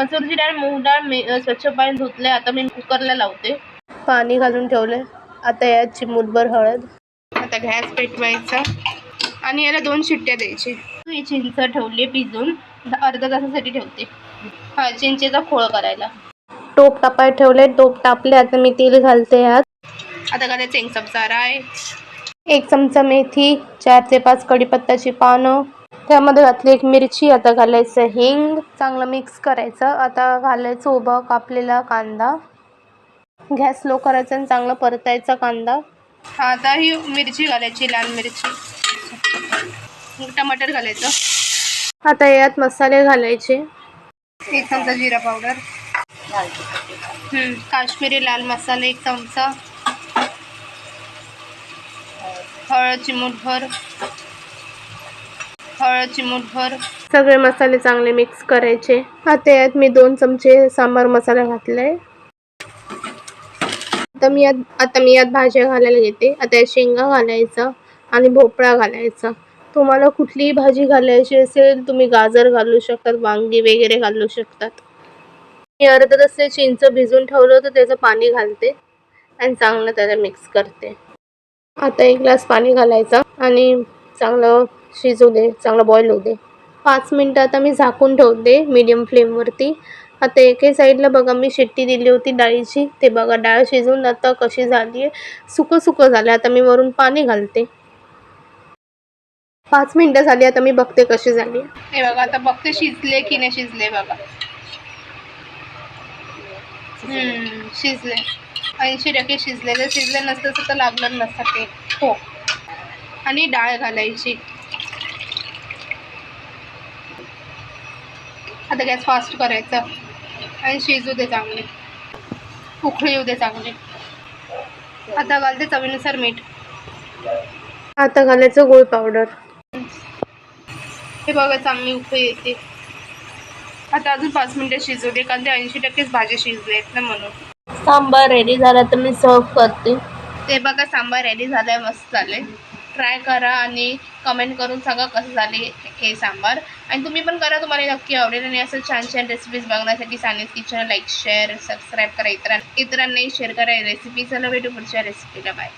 मसूरची डाळ, मूग डाळ स्वच्छ पाणी धुतले. आता मी कुकरला लावते. पाणी घालून ठेवले. आता यात चिमूटभर हळद. आता गॅस पेटवायचा आणि याला 2 शिट्ट्या द्यायची. ही चिंच ठेवली भिजून, अर्धा तासासाठी ठेवते. चिंचेचा खोळ करायला. टोप तापायला ठेवले. टोप तापले. आता मी तेल घालते यात. आता घालायचं 1 चमचा राई, 1 चमचा मेथी, 4 ते 5 कढीपत्त्याची पानं, त्यामध्ये घातली 1 मिरची. आता घालायचं हिंग, चांगलं मिक्स करायचं. आता घालायचं उभा कापलेला कांदा. गॅस लो करायचा आणि चांगलं परतायचा कांदा. आता ही मिरची घालायची, लाल मिरची, टमाटर घालायचं. आता यात मसाले घालायचे. 1 चमचा जिरा पावडर, काश्मीरी लाल मसाला 1 चमचा, हळद चिमूटभर, सगळे मसाले चांगले मिक्स करायचे. आता यात मी 2 चमचे सांबार मसाला घातलाय. आता मी यात भाज्या घालायला घेते. आता यात शेंगा घालायचा आणि भोपळा घालायचा. तुम्हाला कुठलीही भाजी घालायची असेल तुम्ही गाजर घालू शकतात, वांगी वगैरे घालू शकतात. मी अर्धा तास चिंच भिजून ठेवलं होतं, त्याचं पाणी घालते आणि चांगलं त्याला मिक्स करते. आता 1 ग्लास पाणी घालायचा आणि चांगलं शिजू दे, चांगलं बॉईल होऊ दे. 5 मिनटं आता मी झाकून ठेवते मीडियम फ्लेमवरती. आता एके साईडला बघा मी शिट्टी दिली होती डाळीची, ते बघा डाळ शिजून आता कशी झाली आहे, सुकं झालं. आता मी वरून पाणी घालते. 5 मिनटं झाली. आता मी बघते कशी झाली. हे बघा आता बघते शिजले की नाही शिजले. बघा शिजले, 80% शिजले. जर शिजले नसतं तर लागलं नसतं ते. हो, आणि डाळ घालायची. आता गॅस फास्ट करायचा आणि शिजू दे चांगले, उकळी येऊ दे चांगले. आता घालते चवीनुसार मीठ. आता घालायचं गूळ पावडर. हे बघा चांगली उकळी येते. आता अजून 5 मिनटं शिजू दे, कारण ते 80%च भाजी शिजले आहेत ना म्हणून. सांबार रेडी झाला तर मी सर्व करते. ते बघा सांबार रेडी झालाय, मस्त झाले. ट्राय करा आणि कमेंट करून सांगा कसं झाले हे सांबार. आणि तुम्ही पण करा, तुम्हाला नक्की आवडेल. आणि असं छान छान रेसिपीज बघण्यासाठी सानियाज किचनला लाईक शेअर सबस्क्राईब करा. इतरांनाही शेअर करा रेसिपी. चला भेटू पुढच्या रेसिपीला. बाय.